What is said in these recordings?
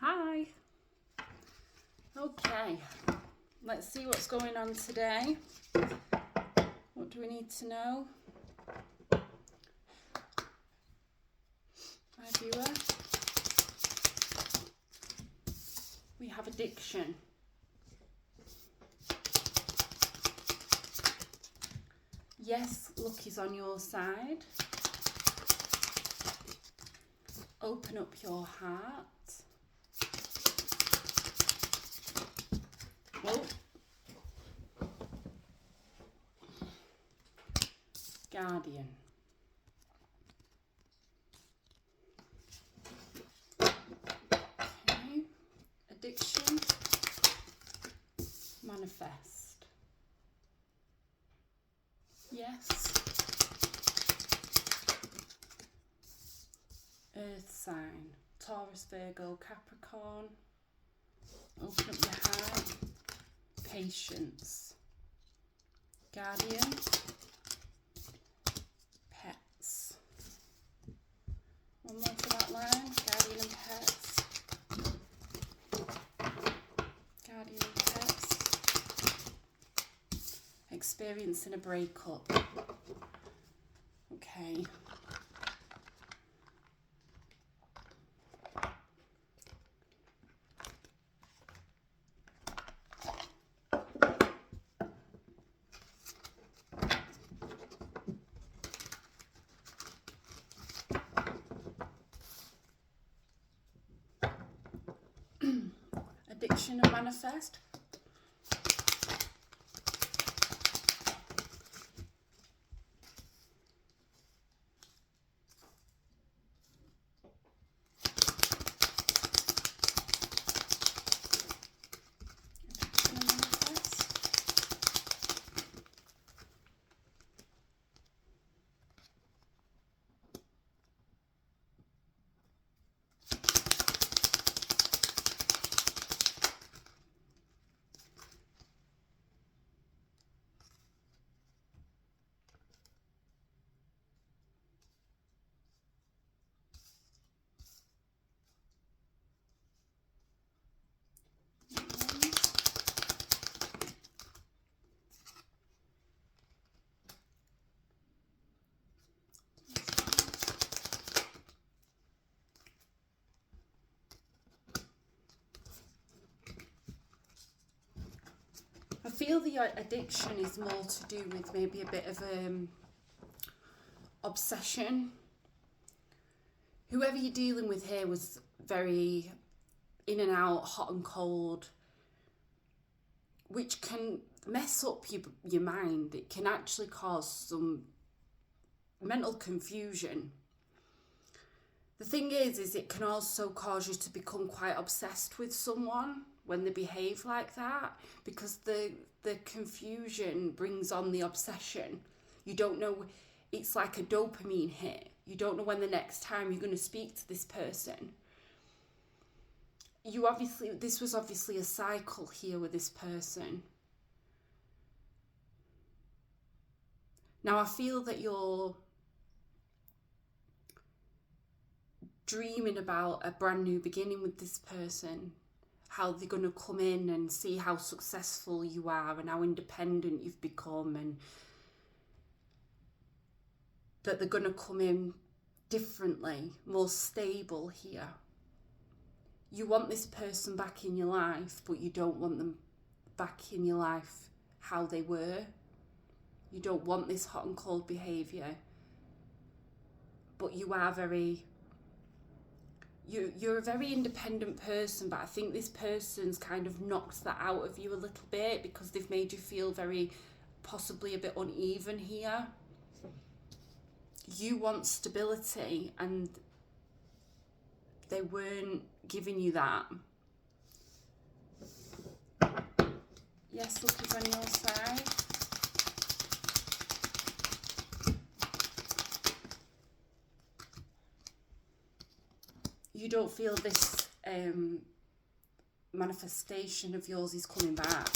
Hi. Okay, let's see what's going on today. What do we need to know? My viewer. We have addiction. Yes, luck is on your side. Open up your heart. Oh. Guardian. Okay. Addiction. Manifest. Yes. Earth sign. Taurus, Virgo, Capricorn. Open up your heart. Patience. Guardian. Pets. One more for that line. Guardian and pets. Guardian and pets. Experiencing a breakup. Okay. Addiction and manifest. I feel the addiction is more to do with maybe a bit of obsession. Whoever you're dealing with here was very in and out, hot and cold, which can mess up your mind. It can actually cause some mental confusion. The thing is it can also cause you to become quite obsessed with someone when they behave like that, because the confusion brings on the obsession. You don't know, it's like a dopamine hit. You don't know when the next time you're going to speak to this person. This was obviously a cycle here with this person. Now I feel that you're dreaming about a brand new beginning with this person, how they're going to come in and see how successful you are and how independent you've become, and that they're going to come in differently, more stable here. You want this person back in your life, but you don't want them back in your life how they were. You don't want this hot and cold behaviour, but you are you're a very independent person, but I think this person's kind of knocked that out of you a little bit because they've made you feel very, possibly a bit uneven here. You want stability and they weren't giving you that. Yes, luck is on your side. You don't feel this manifestation of yours is coming back.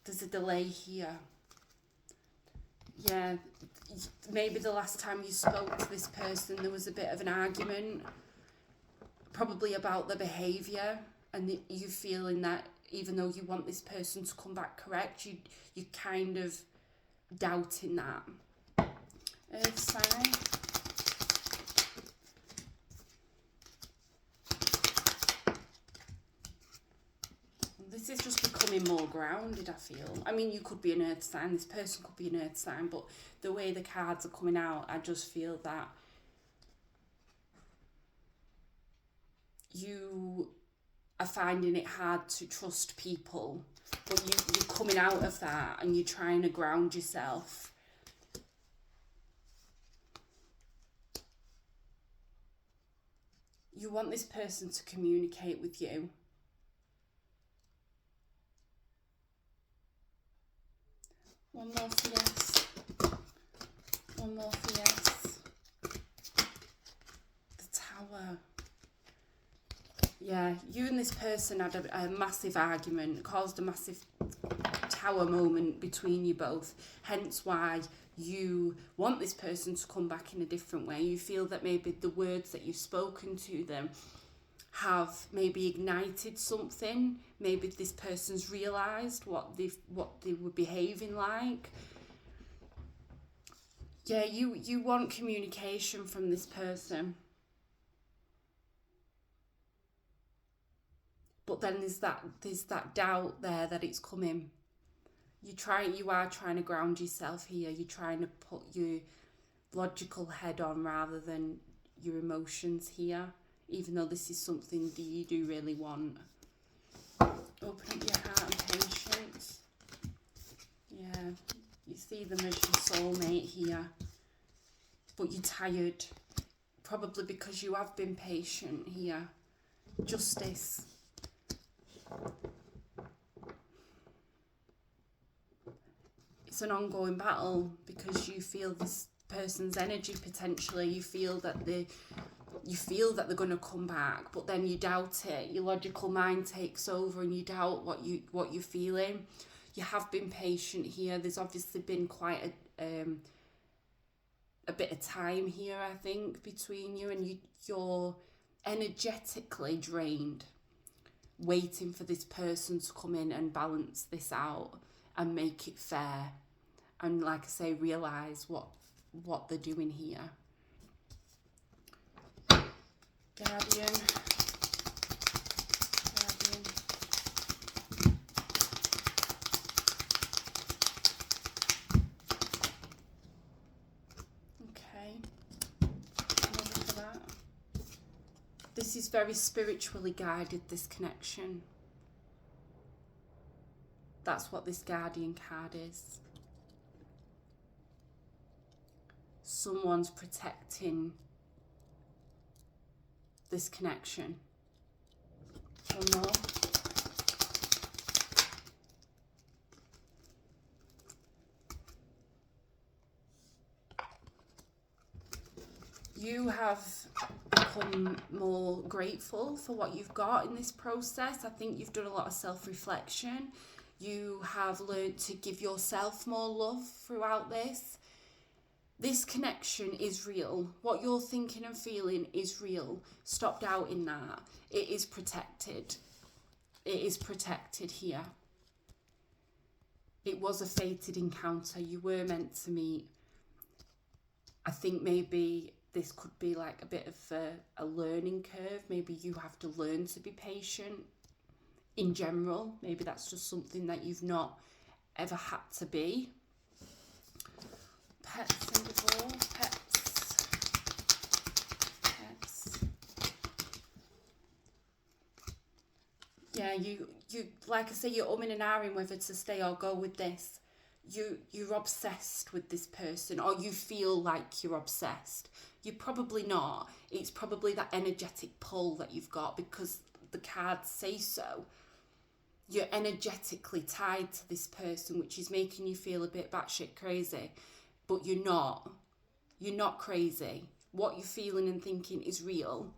There's a delay here. Yeah, maybe the last time you spoke to this person, there was a bit of an argument, probably about the behaviour, and you feeling that even though you want this person to come back correct, you kind of doubting that. Earth sign. This is just becoming more grounded, I feel. I mean, you could be an earth sign, this person could be an earth sign, but the way the cards are coming out, I just feel that you are finding it hard to trust people, but you're coming out of that and you're trying to ground yourself. You want this person to communicate with you. One more for yes. One more for yes. The Tower. Yeah, you and this person had a massive argument, caused a massive Tower moment between you both. Hence why you want this person to come back in a different way. You feel that maybe the words that you've spoken to them have maybe ignited something. Maybe this person's realised what they were behaving like. Yeah, you want communication from this person. But then there's that doubt there that it's coming. You are trying to ground yourself here. You're trying to put your logical head on rather than your emotions here, even though this is something that you do really want. Open up your heart and patience. Yeah, you see them as your soulmate here, but you're tired, probably because you have been patient here. Justice. It's an ongoing battle because you feel this person's energy potentially. You feel that they're going to come back, but then you doubt it. Your logical mind takes over and you doubt what you're feeling. You have been patient here. There's obviously been quite a bit of time here, I think, between you, and you're energetically drained, waiting for this person to come in and balance this out and make it fair, and like I say, realise what they're doing here. Guardian. Okay. Another for that. This is very spiritually guided, this connection. That's what this Guardian card is. Someone's protecting this connection. One more. You have become more grateful for what you've got in this process. I think you've done a lot of self-reflection. You have learned to give yourself more love throughout this. This connection is real. What you're thinking and feeling is real. Stop doubting that. It is protected. It is protected here. It was a fated encounter. You were meant to meet. I think maybe this could be like a bit of a learning curve. Maybe you have to learn to be patient in general. Maybe that's just something that you've not ever had to be. Pets and divorce. Pets. Yeah, you like I say, you're umming and ahhing whether to stay or go with this. You're obsessed with this person, or you feel like you're obsessed. You're probably not. It's probably that energetic pull that you've got because the cards say so. You're energetically tied to this person, which is making you feel a bit batshit crazy. But you're not. You're not crazy. What you're feeling and thinking is real.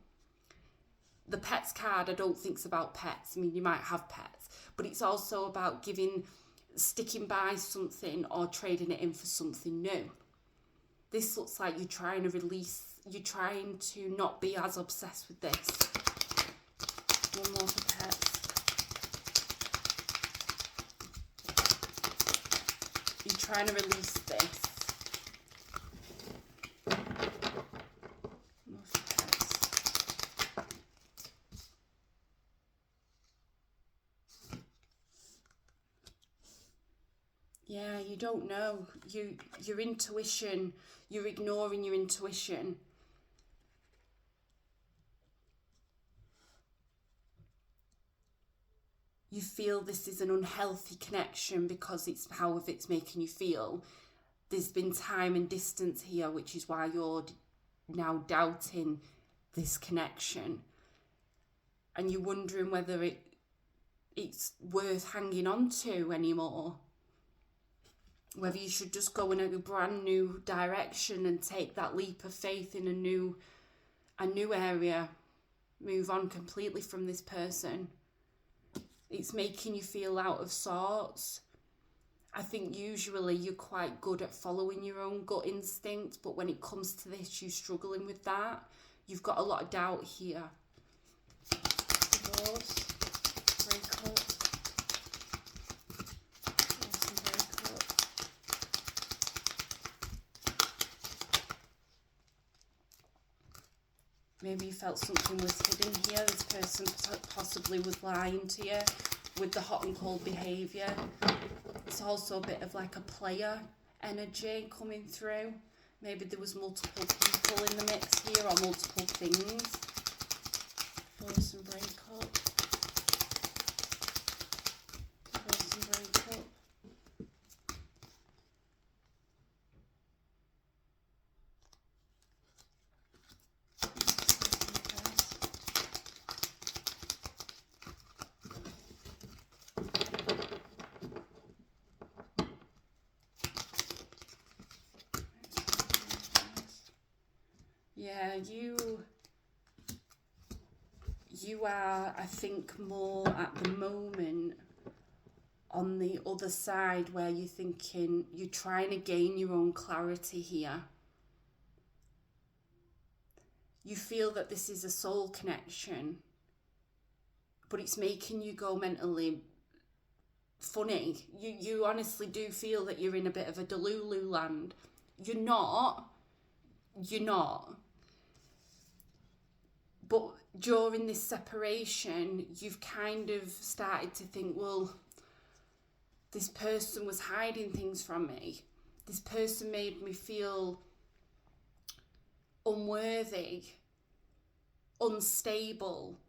The pets card, I don't think it's about pets. I mean, you might have pets, but it's also about giving sticking by something or trading it in for something new. This looks like you're trying to release, you're trying to not be as obsessed with this. One more for pets. You're trying to release this. More for pets. Yeah, you don't know. Your intuition, you're ignoring your intuition. You feel this is an unhealthy connection because it's how it's making you feel. There's been time and distance here, which is why you're now doubting this connection. And you're wondering whether it's worth hanging on to anymore. Whether you should just go in a brand new direction and take that leap of faith in a new area. Move on completely from this person. It's making you feel out of sorts. I think usually you're quite good at following your own gut instinct, but when it comes to this, you're struggling with that. You've got a lot of doubt here. Divorce, breakup, divorce and breakup. Maybe you felt something was hidden here. This person possibly was lying to you with the hot and cold behaviour. It's also a bit of like a player energy coming through. Maybe there was multiple people in the mix here or multiple things. Divorce and breakup. Divorce and breakup. Yeah, you are, I think, more at the moment on the other side where you're thinking, you're trying to gain your own clarity here. You feel that this is a soul connection, but it's making you go mentally funny. You honestly do feel that you're in a bit of a delulu land. You're not. But during this separation, you've kind of started to think, well, this person was hiding things from me. This person made me feel unworthy, unstable.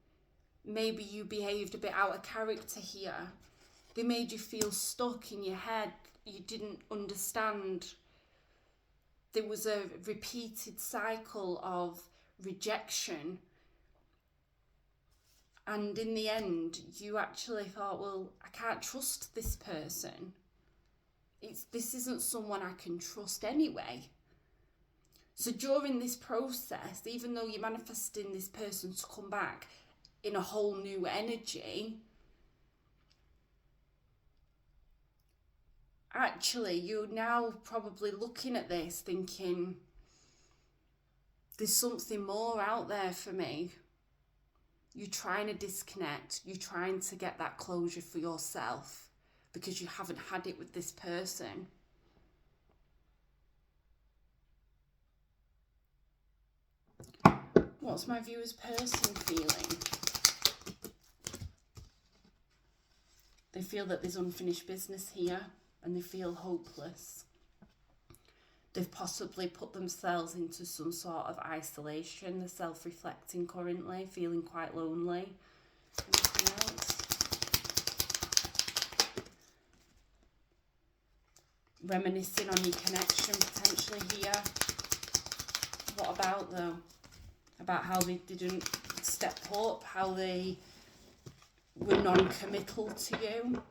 Maybe you behaved a bit out of character here. They made you feel stuck in your head. You didn't understand. There was a repeated cycle of rejection. And in the end, you actually thought, well, I can't trust this person. This isn't someone I can trust anyway. So during this process, even though you're manifesting this person to come back in a whole new energy, actually, you're now probably looking at this thinking, there's something more out there for me. You're trying to disconnect. You're trying to get that closure for yourself because you haven't had it with this person. What's my viewer's person feeling? They feel that there's unfinished business here and they feel hopeless. They've possibly put themselves into some sort of isolation. They're self-reflecting currently, feeling quite lonely. Anything else? Reminiscing on your connection potentially here. What about though? About how they didn't step up, how they were non-committal to you.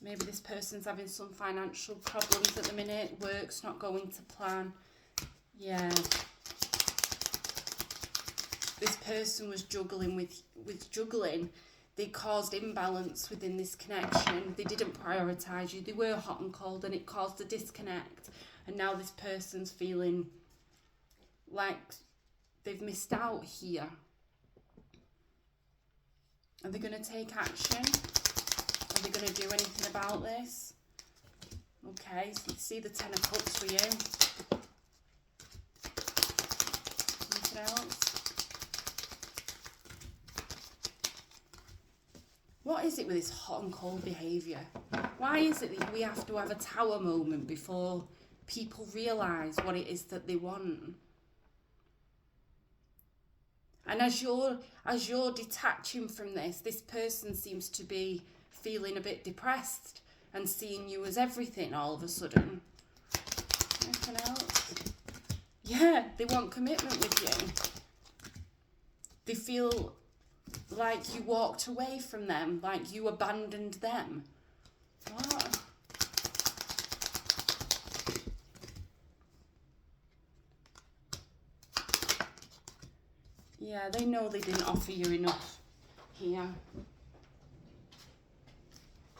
Maybe this person's having some financial problems at the minute. Work's not going to plan. Yeah. This person was juggling with juggling. They caused imbalance within this connection. They didn't prioritise you. They were hot and cold, and it caused a disconnect. And now this person's feeling like they've missed out here. Are they going to take action? Are they going to do anything about this? Okay, so you see the Ten of Cups for you. Anything else? What is it with this hot and cold behaviour? Why is it that we have to have a tower moment before people realise what it is that they want? And as you're detaching from this person seems to be feeling a bit depressed and seeing you as everything all of a sudden. Anything else? Yeah, they want commitment with you. They feel like you walked away from them, like you abandoned them. What? Yeah, they know they didn't offer you enough here.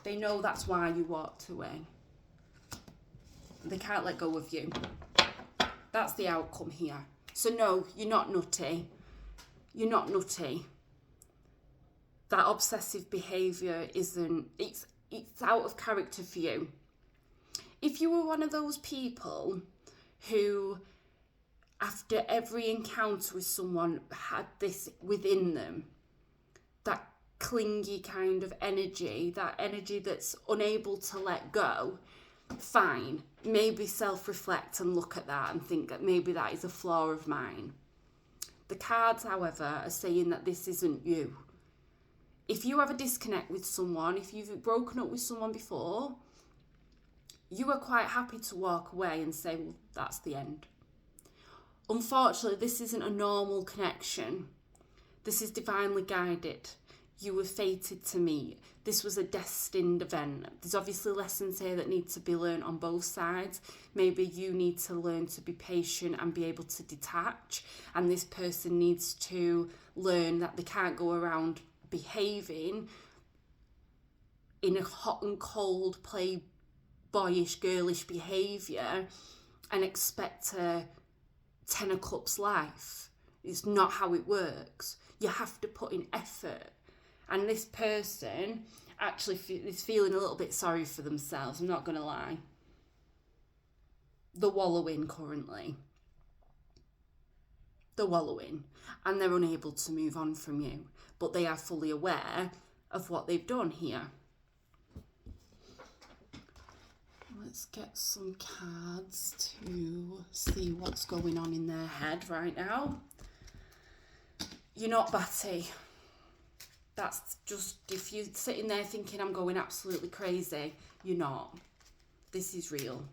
They know that's why you walked away. They can't let go of you. That's the outcome here. So no, you're not nutty. You're not nutty. That obsessive behaviour isn't, it's out of character for you. If you were one of those people who, after every encounter with someone, had this within them, that clingy kind of energy, that energy that's unable to let go, fine. Maybe self-reflect and look at that and think that maybe that is a flaw of mine. The cards, however, are saying that this isn't you. If you have a disconnect with someone, if you've broken up with someone before, you are quite happy to walk away and say, well, that's the end. Unfortunately, this isn't a normal connection. This is divinely guided. You were fated to meet. This was a destined event. There's obviously lessons here that need to be learned on both sides. Maybe you need to learn to be patient and be able to detach, and this person needs to learn that they can't go around behaving in a hot and cold, boyish, girlish behaviour and expect a Ten of Cups life. It's not how it works. You have to put in effort. And this person actually is feeling a little bit sorry for themselves, I'm not going to lie. They're wallowing currently. They're wallowing. And they're unable to move on from you. But they are fully aware of what they've done here. Let's get some cards to see what's going on in their head right now. You're not batty. That's just, if you're sitting there thinking I'm going absolutely crazy, you're not. This is real.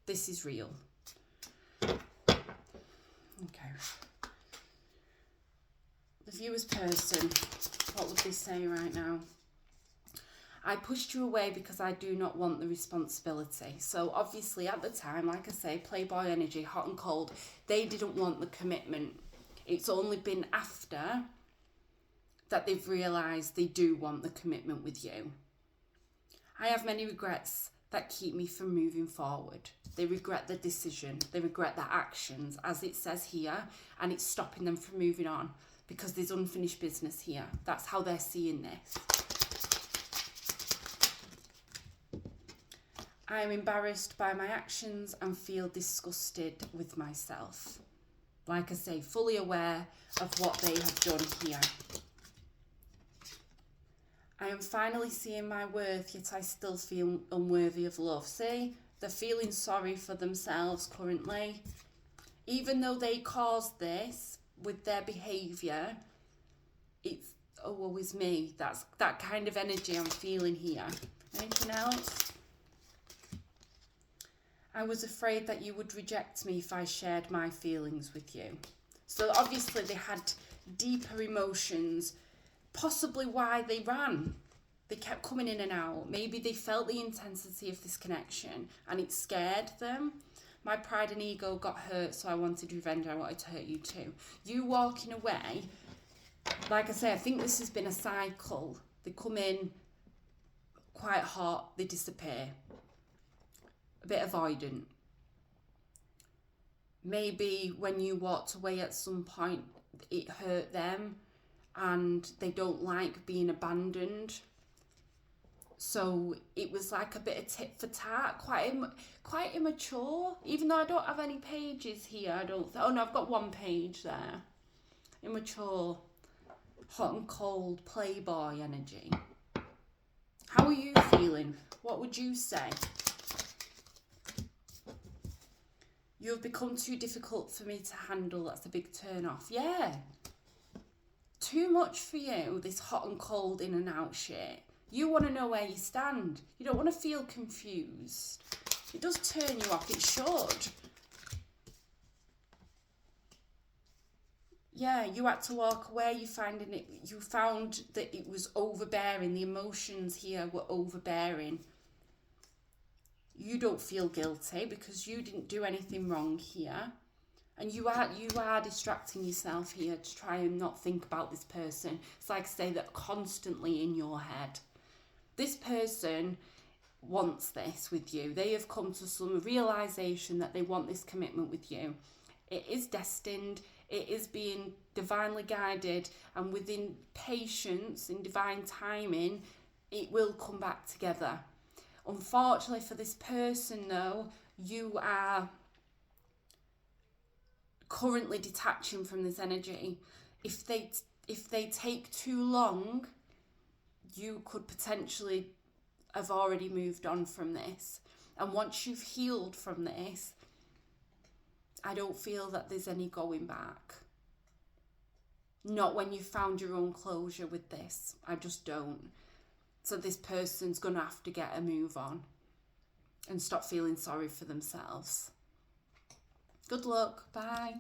This is real. Okay. The viewer's person, what would they say right now? I pushed you away because I do not want the responsibility. So obviously at the time, like I say, Playboy energy, hot and cold, they didn't want the commitment. It's only been after that they've realised they do want the commitment with you. I have many regrets that keep me from moving forward. They regret the decision. They regret their actions, as it says here, and it's stopping them from moving on because there's unfinished business here. That's how they're seeing this. I am embarrassed by my actions and feel disgusted with myself. Like I say, fully aware of what they have done here. I am finally seeing my worth, yet I still feel unworthy of love. See, they're feeling sorry for themselves currently. Even though they caused this with their behaviour, it's, oh, woe is me. That's that kind of energy I'm feeling here. Anything else? I was afraid that you would reject me if I shared my feelings with you. So obviously they had deeper emotions, possibly why they ran. They kept coming in and out. Maybe they felt the intensity of this connection and it scared them. My pride and ego got hurt, so I wanted revenge. I wanted to hurt you too. You walking away Like I say, I think this has been a cycle. They come in quite hot, they disappear. A bit avoidant. Maybe when you walked away at some point, it hurt them and they don't like being abandoned. So it was like a bit of tit for tat, quite immature. Even though I don't have any pages here, oh no, I've got one page there. Immature, hot and cold, playboy energy. How are you feeling? What would you say? You have become too difficult for me to handle. That's a big turn off. Yeah. Too much for you, this hot and cold in and out shit. You want to know where you stand. You don't want to feel confused. It does turn you off. It should. Yeah, you had to walk away. You found that it was overbearing. The emotions here were overbearing. You don't feel guilty because you didn't do anything wrong here. And you are distracting yourself here to try and not think about this person. It's like I say, that constantly in your head. This person wants this with you. They have come to some realization that they want this commitment with you. It is destined. It is being divinely guided, and within patience and divine timing, it will come back together. Unfortunately for this person though, you are currently detaching from this energy. If they take too long, you could potentially have already moved on from this. And once you've healed from this, I don't feel that there's any going back. Not when you've found your own closure with this. I just don't. So this person's going to have to get a move on and stop feeling sorry for themselves. Good luck. Bye.